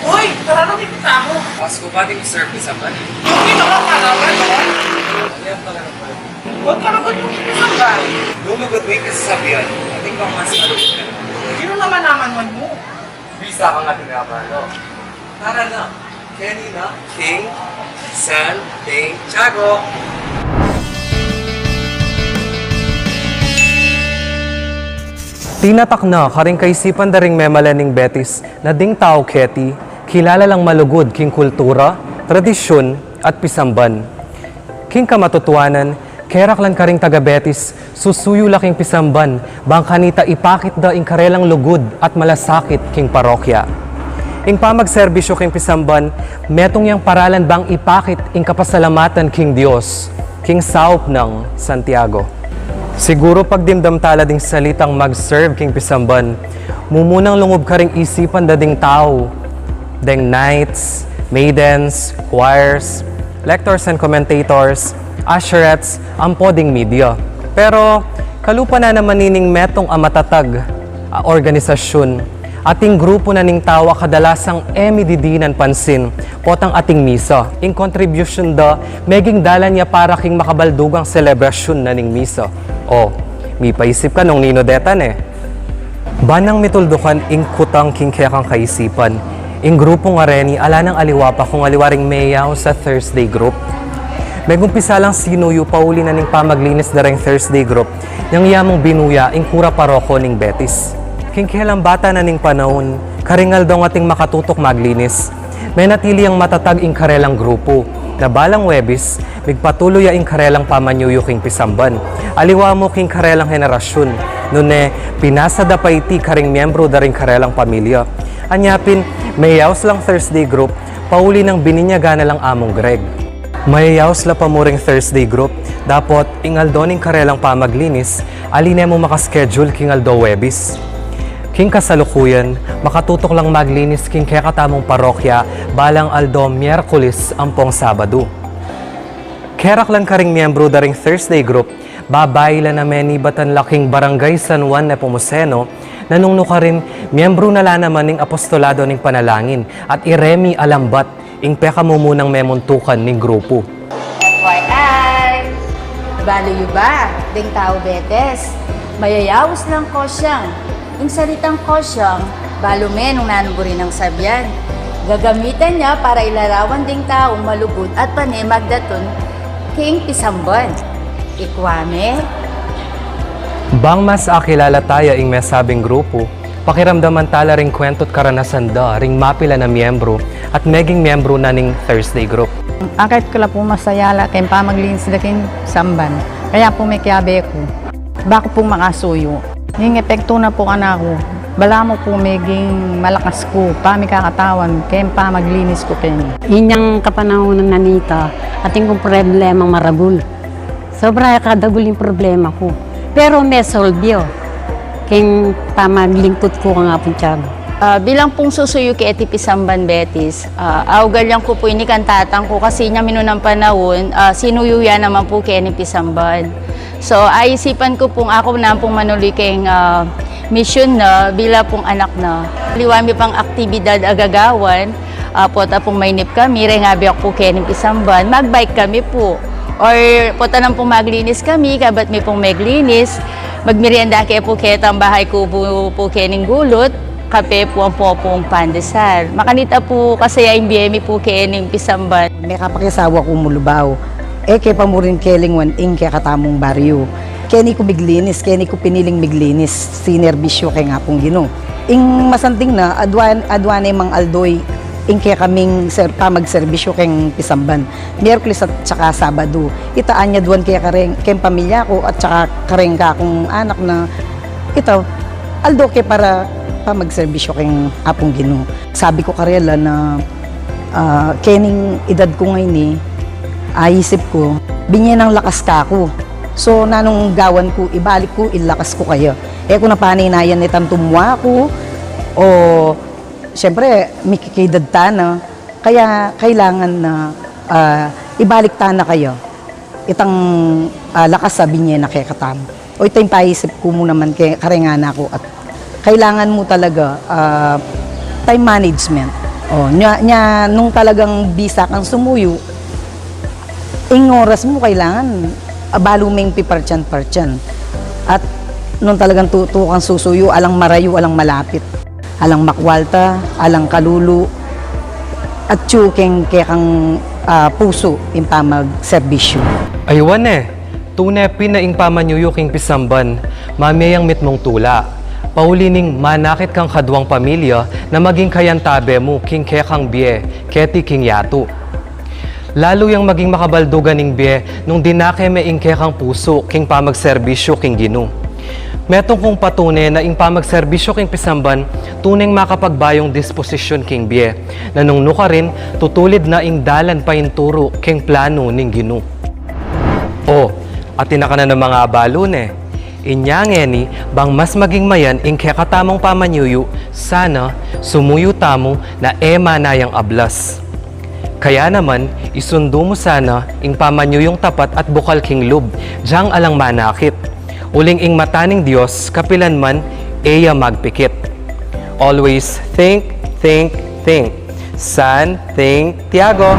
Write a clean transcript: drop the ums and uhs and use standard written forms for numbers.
Uy, tara na kita mo. Pasko ba din serve Pisamban? Hindi nakakalawan, no? Ayan pala na pala. Huwag ka naman yung Pisamban. Lugud Pisamban. Ating pang mas malugod ka na. Sino naman mo? Bisa ka nga tinapalo. Tara na. Kenny na. King SANTHINKTIAGO. Tinatak na karing kaisipan daring memalaning betis na ding tao keti, kilala lang malugod king kultura, tradisyon at pisamban. King kamatutuanan, kerak lang karing taga betis, susuyo laking pisamban, bang kanita ipakit da ing karelang lugod at malasakit king parokya. Ing pamagserbisyo king pisamban, metong yang paralan bang ipakit ing kapasalamatan king Dios, king saup ng Santiago. Siguro pagdimdam tala ding salitang mag-serve king Pisamban, mumunang lungob ka ring isipan da ding tao, ding knights, maidens, choirs, lectors and commentators, usherettes, ang poding media. Pero kalupa na naman nining metong matatag organisasyon, ating grupo na ning tawa kadalasang emididinan pansin potang ating misa. In contribution da, meging dalan niya para king makabaldugang selebrasyon na ning misa. O, may paisip ka nung ninodetan eh. Banang mituldukan ing kutang king kekang kaisipan. Ing grupo nga reni, ala ng aliwa pa kung aliwaring mayaw sa Thursday group. Megumpisa lang sinuyo pauli na ning pamaglinis da ring Thursday group, nang yamong binuya ing kura paroko ning Betis. King kelang bata na ning panahon, karingal daw ating makatutok maglinis. May natili ang matatag ing karelang grupo, na balang Webis, migpatuloy ing karelang pamanyuyo king Pisamban. Aliwa mo king karelang henerasyon, nune pinasa da paiti karing miyembro da ring karelang pamilya. Anyapin, mayayaws lang Thursday group, pauli ng bininyaga na lang among Greg. Mayayaws la pamuring Thursday group, dapat ingaldo ning karelang pamaglinis, aline mo makaschedule king aldo Webis. King kasalukuyan, makatutok lang maglinis king kaya katamong parokya balang aldo Miyerkules ampong Sabado. Kerak lang karing miyembro daring Thursday group, babayla na meni batan laking barangay San Juan Nepomuceno, nanungno ka rin miyembro na la naman ning apostolado ning panalangin at iremi alambat ing peka mo munang memuntukan ning grupo. FYI! Balo ba? Ding tao betes. Mayayaws lang ko siyang. Yung salitang kosyang, balume nung nanuburi ng sabyan. Gagamitan niya para ilarawan ding taong malugod at magdaton king Pisamban. Ikwame? Bang mas akilala tayo ing mesabing grupo, pakiramdaman tala ring kwento't karanasan da ring mapila na miyembro at meging miyembro na ning Thursday group. Akit ko lang po masayala kaya pamaglinis sila king Samban. Kaya po may kiyabe ko. Bako pong makasuyo. Yung epekto na po ako. Bala mo po meging malakas ko. Pami kakatawan. Kaya pamaglinis ko kayo. Inyang kapanahon ng nanita, ating kong problemang marabul. Sobra kadagul yung problema ko. Pero may solve yun. Kaya pamaglingkod ko nga po tiyan. Bilang pong susuyo kay Eti Pisamban Betis, augal lang ko po ini kantatang ko kasi niya minunang panahon, sinuyuya naman po kay Eti Pisamban. So, aisipan ko pong ako na pong manuloy kayong mission na bila pong anak na. Liwami pang aktibidad agagawan, pota pong mainip kami, rengabi ako po kay Eti Pisamban, magbike kami po. Or pota nang pong maglinis kami, kabat may pong maglinis, magmerienda kaya po kaya tambahay ko po kaya ng gulot, kape po ang pong pandesal. Makanita po kasi yung BMI po kaya ng Pisamban. May kapakisawa ko mulubaw. Kaya pa mo rin kelingwan ing kaya katamong baryo. Kaya ni ko miglinis, kaya ni ko piniling miglinis. Sinerbisyo kaya nga pong gino. Ing masanting na, adwan mang aldoy, ing kaya kaming magserbisyo kayong Pisamban. Miyerkules at saka Sabado. Itaan niya duwan kaya kayong pamilya ko at saka kareng ka akong anak na ito, aldo kaya para magserbisyo kayong apong gino. Sabi ko karela na kening edad ko ngayon isip ko, binyan ng lakas ka ako. So, nanong gawan ko, ibalik ko, ilakas ko kayo. Kung napaninayan nitang tumuwa ko, o siyempre, may kikidad ta na, kaya kailangan na ibalik ta na kayo. Itang lakas sabi niya na kaya katam. O ito yung paisip ko mo naman karengan ako at kailangan mo talaga time management. Oh, nya nung talagang bisa kang sumuyo, ing oras mo kailangan baluming pipartyan-partyan. At nung talagang tuto kang susuyo, alang marayo, alang malapit. Alang makwalta, alang kalulu, at tsuking kaya kang puso yung pamag-serbisyo. Aywan tunay pinaing pamanyuyuking Pisamban, mamayang mitmong tula. Paulining manakit kang kadwang pamilya na maging kayantabe mo king kekang biye, keti king yato. Lalo yang maging makabaldugan ning biye nung dinake me ing kekang puso king pamagserbisyo king Gino. Metong kong patunay na ing pamagserbisyo king Pisamban, tuneng makapagbayong disposisyon king biye, na nung nuka rin, tutulid na ing dalan pa turo king plano ning Gino. O, at tinaka na ng mga abalo Inyangeni, bang mas maging mayan ing kekatamong pamanyuyo, sana sumuyo tamo na ema na yang ablas. Kaya naman, isundo mo sana ing pamanyuyong tapat at bukal king lub, diyang alang manakit. Uling ing mataning Diyos, kapilan man, eya magpikit. Always think. SANTHINKTIAGO.